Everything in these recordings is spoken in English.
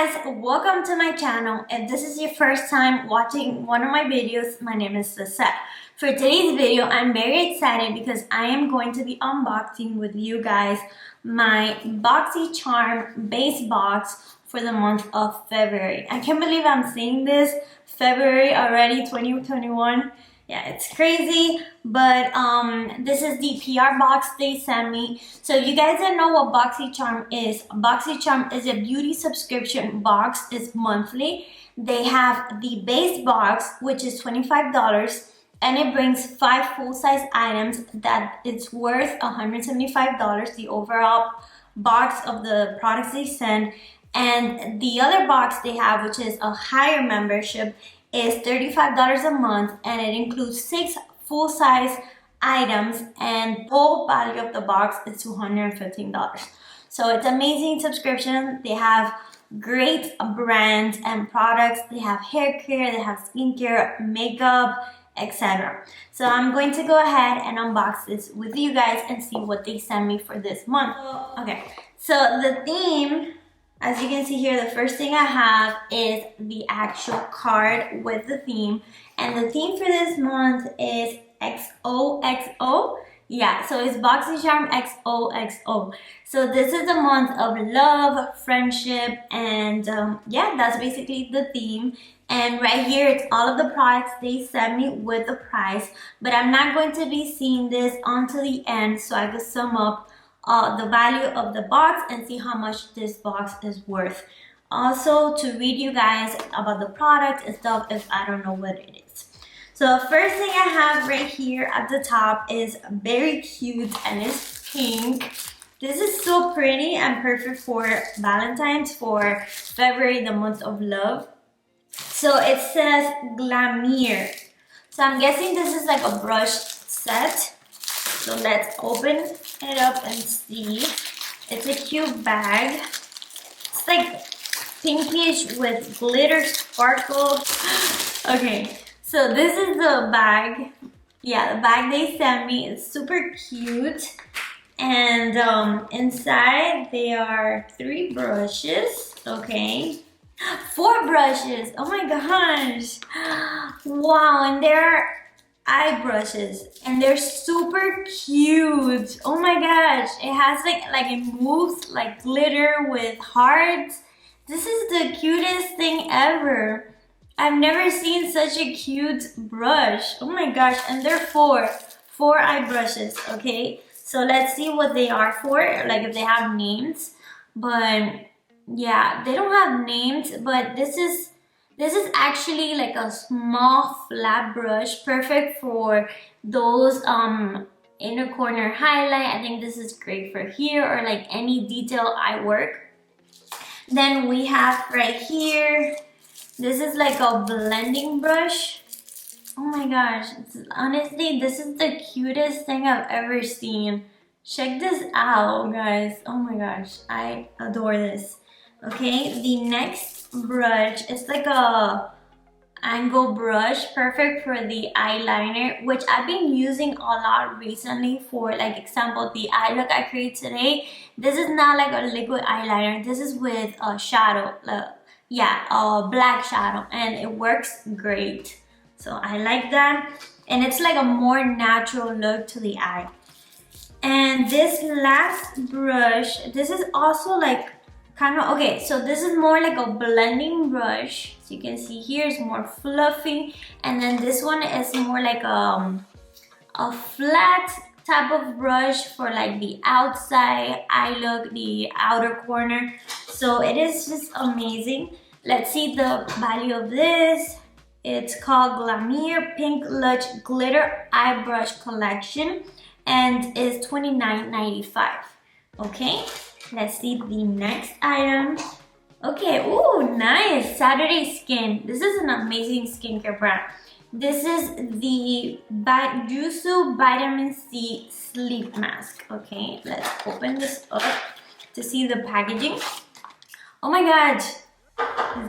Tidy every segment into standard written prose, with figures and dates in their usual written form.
guys, welcome to my channel. If this is your first time watching one of my videos, my name is Lisette. For today's video, I'm very excited because I am going to be unboxing with you guys my Boxycharm base box for the month of February. I can't believe I'm saying this, February already, 2021. Yeah, it's crazy, but this is the PR box they sent me. So if you guys don't know what Boxycharm is a beauty subscription box. It's monthly. They have the base box, which is $25, and it brings 5 full-size items that it's worth $175, the overall box of the products they send. And the other box they have, which is a higher membership, is $35 a month, and it includes 6 full-size items, and whole value of the box is $215. So it's amazing subscription. They have great brands and products. They have hair care, they have skincare, makeup, etc. So I'm going to go ahead and unbox this with you guys and see what they sent me for this month. Okay, so the theme, as you can see here, the first thing I have is the actual card with the theme. And the theme for this month is XOXO. Yeah, so it's Boxycharm XOXO. So this is a month of love, friendship, and yeah, that's basically the theme. And right here, it's all of the products they sent me with the price. But I'm not going to be seeing this until the end, so I could sum up the value of the box and see how much this box is worth. Also, to read you guys about the product and stuff if I don't know what it is. So the first thing I have right here at the top is very cute, and it's pink. This is so pretty and perfect for Valentine's, for February, the month of love. So it says Glamour. So I'm guessing this is like a brush set. So let's open it up and see. It's a cute bag. It's like pinkish with glitter sparkle. Okay, so this is the bag. Yeah, the bag they sent me is super cute. And inside there are 3 brushes. Okay. 4 brushes. Oh my gosh. Wow, and they're eye brushes, and they're super cute. Oh my gosh, it has like it moves like glitter with hearts. This is the cutest thing ever. I've never seen such a cute brush. Oh my gosh, and they're 4 eye brushes. Okay, so let's see what they are for, like if they have names. But yeah, they don't have names, but this is actually like a small flat brush, perfect for those inner corner highlight. I think this is great for here, or like any detail eye work. Then we have right here, this is like a blending brush. Oh my gosh, honestly, this is the cutest thing I've ever seen. Check this out, guys. Oh my gosh, I adore this. Okay, the next brush is like a angle brush, perfect for the eyeliner, which I've been using a lot recently. For like example, the eye look I create today, this is not like a liquid eyeliner. This is with a shadow, black shadow, and it works great. So I like that, and it's like a more natural look to the eye. And this last brush, this is also like kind of, okay, so this is more like a blending brush. So you can see here it's more fluffy, and then this one is more like a flat type of brush for like the outside eye look, the outer corner. So it is just amazing. Let's see the value of this. It's called Glamour Pink Lush Glitter Eye Brush Collection, and is $29.95. Okay, let's see the next item. Okay, ooh, nice. Saturday Skin. This is an amazing skincare brand. This is the Jusu Vitamin C Sleep Mask. Okay, let's open this up to see the packaging. Oh my god,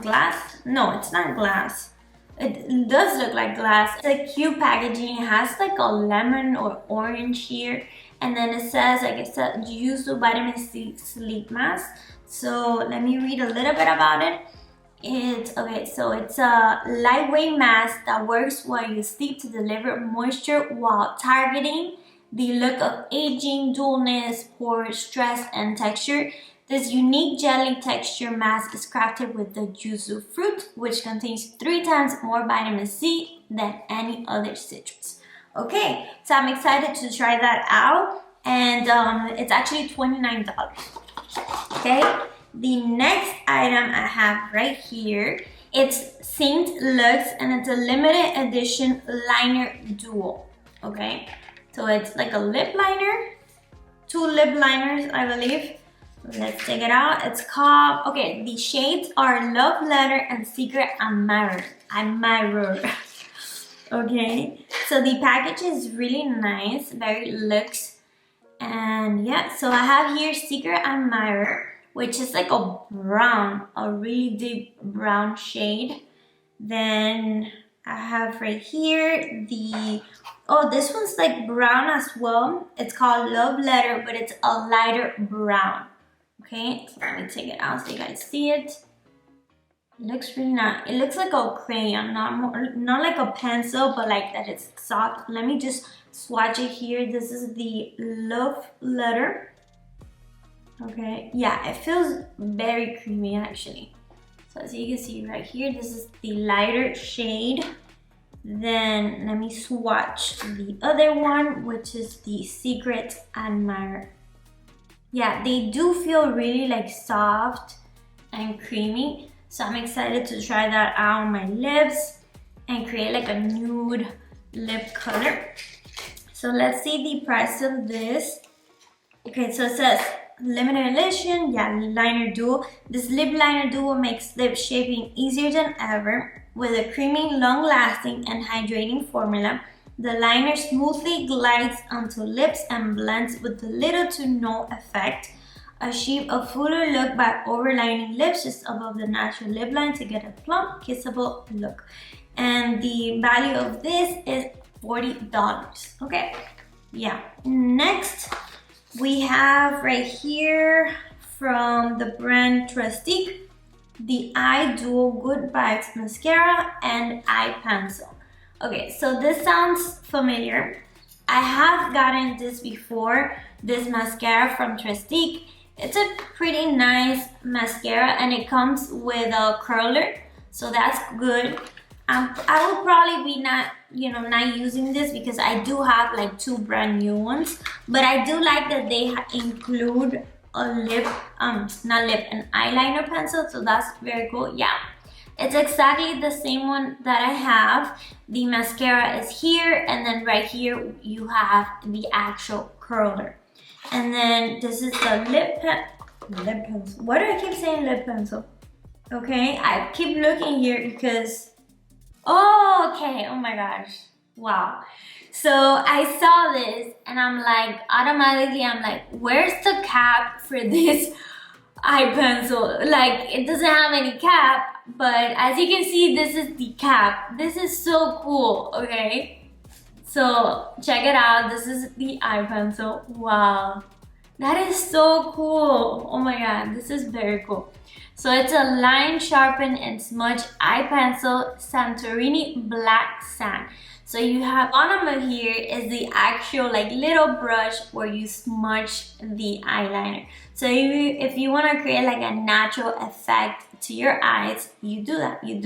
glass? No, it's not glass. It does look like glass. It's a cute packaging. It has like a lemon or orange here, And then it says, like it said, Yuzu Vitamin C Sleep Mask. So let me read a little bit about it. It's a lightweight mask that works while you sleep to deliver moisture while targeting the look of aging, dullness, pores, stress, and texture. This unique jelly texture mask is crafted with the yuzu fruit, which contains 3 times more vitamin C than any other citrus. Okay, so I'm excited to try that out, and it's actually $29. Okay, the next item I have right here, it's Saint Lux, and it's a limited edition liner duo. Okay, so it's like a lip liner, 2 lip liners, I believe. Let's take it out. It's called, okay, the shades are Love Letter and Secret Admirer. Okay, so the package is really nice, very luxe. And yeah, so I have here Secret Admirer, which is like a brown, a really deep brown shade. Then I have right here the, oh, this one's like brown as well. It's called Love Letter, but it's a lighter brown. Okay, so let me take it out so you guys see it. It looks really nice. It looks like a crayon, not like a pencil, but like that it's soft. Let me just swatch it here. This is the Love Letter. Okay, yeah, it feels very creamy actually. So as you can see right here, this is the lighter shade. Then let me swatch the other one, which is the Secret Admirer. Yeah, they do feel really like soft and creamy. So I'm excited to try that out on my lips and create like a nude lip color. So let's see the price of this. Okay, so it says limited edition, yeah, liner duo. This lip liner duo makes lip shaping easier than ever. With a creamy, long-lasting and hydrating formula, the liner smoothly glides onto lips and blends with little to no effect. Achieve a fuller look by overlining lips just above the natural lip line to get a plump, kissable look. And the value of this is $40. Okay, yeah. Next, we have right here from the brand Trustique, the Eye Duo Good Vibes Mascara and Eye Pencil. Okay, so this sounds familiar. I have gotten this before, this mascara from Trustique. It's a pretty nice mascara and it comes with a curler, so that's good. I will probably be not using this because I do have like 2 brand new ones, but I do like that they include a lip, an eyeliner pencil, so that's very cool. Yeah, it's exactly the same one that I have. The mascara is here, and then right here you have the actual curler. And then this is the lip pencil. Why do I keep saying lip pencil? Okay, I keep looking here because, oh, okay, oh my gosh, wow. So I saw this and I'm like, automatically I'm like, where's the cap for this eye pencil? Like, it doesn't have any cap, but as you can see, this is the cap. This is so cool, okay? So check it out, this is the eye pencil. Wow, that is so cool. Oh my god, this is very cool. So it's a line sharpen and smudge eye pencil, Santorini Black Sand. So you have bottom of here is the actual like little brush where you smudge the eyeliner. So if you want to create like a natural effect to your eyes, you do that. You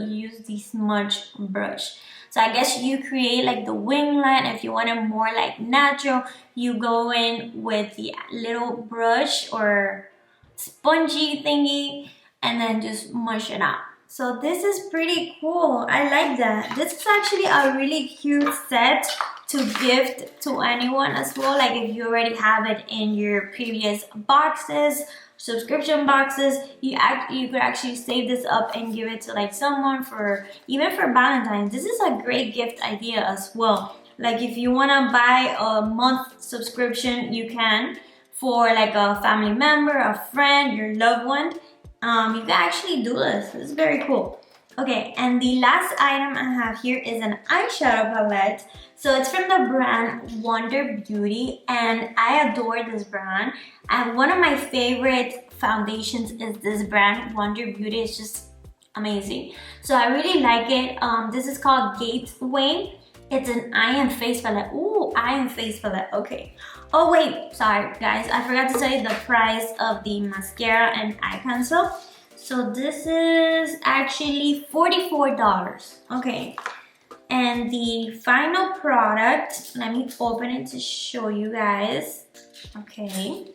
use the smudge brush. So I guess you create like the wing line. If you want it more like natural, you go in with the little brush or spongy thingy and then just mush it out. So this is pretty cool. I like that. This is actually a really cute set to gift to anyone as well. Like if you already have it in your previous boxes, subscription boxes, you could actually save this up and give it to like someone for, even for Valentine's. This is a great gift idea as well. Like if you want to buy a month subscription, you can, for like a family member, a friend, your loved one. You can actually do this. It's very cool. Okay, and the last item I have here is an eyeshadow palette. So it's from the brand Wonder Beauty, and I adore this brand. And one of my favorite foundations is this brand, Wonder Beauty. It's just amazing. So I really like it. This is called Gateway. It's an eye and face palette. Ooh, eye and face palette. Okay. Oh wait, sorry guys. I forgot to tell you the price of the mascara and eye pencil. So this is actually $44. Okay. And the final product, let me open it to show you guys. Okay.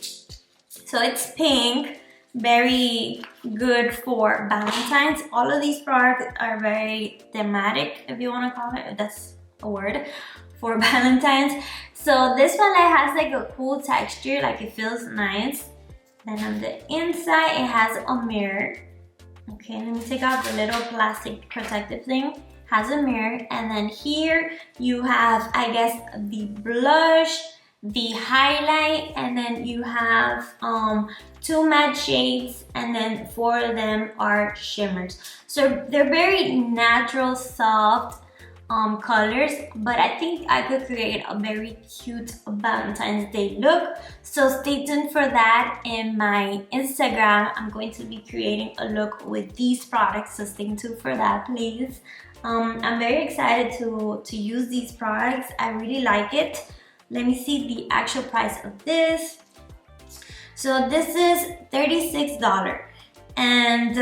So it's pink. Very good for Valentine's. All of these products are very thematic, if you want to call it, if that's a word, for Valentine's. So this one has like a cool texture, like it feels nice. Then on the inside it has a mirror. Okay, let me take out the little plastic protective thing. Has a mirror, and then here you have, I guess, the blush, the highlight, and then you have 2 matte shades, and then 4 of them are shimmers. So they're very natural, soft colors, but I think I could create a very cute Valentine's Day look. So stay tuned for that in my Instagram. I'm going to be creating a look with these products, so stay tuned for that, please. I'm very excited to use these products. I really like it. Let me see the actual price of this. So this is $36. And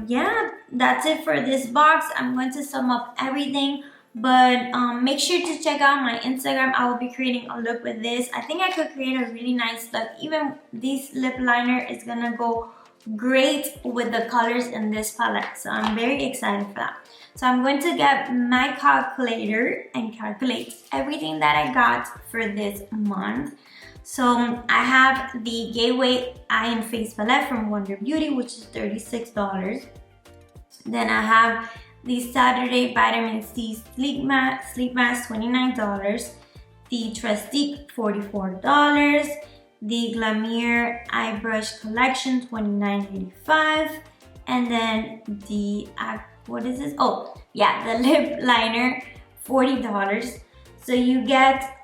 yeah, that's it for this box. I'm going to sum up everything, but make sure to check out my Instagram. I will be creating a look with this. I think I could create a really nice look. Even this lip liner is gonna go great with the colors in this palette. So I'm very excited for that. So I'm going to get my calculator and calculate everything that I got for this month. So I have the Gateway Eye and Face Palette from Wonder Beauty, which is $36. Then I have the Saturday Vitamin C Sleep Mask, $29. The Trustique, $44. The Glamour Eye Brush Collection, $29.85. And then the, what is this? Oh, yeah, the lip liner, $40. So you get,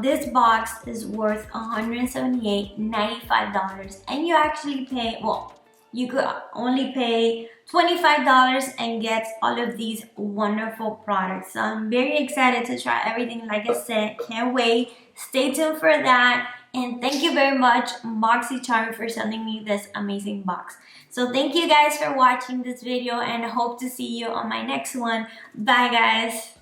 this box is worth $178.95. And you actually pay, well, you could only pay $25 and get all of these wonderful products. So I'm very excited to try everything. Like I said, can't wait. Stay tuned for that. And thank you very much, Boxycharm, for sending me this amazing box. So thank you guys for watching this video, and I hope to see you on my next one. Bye guys.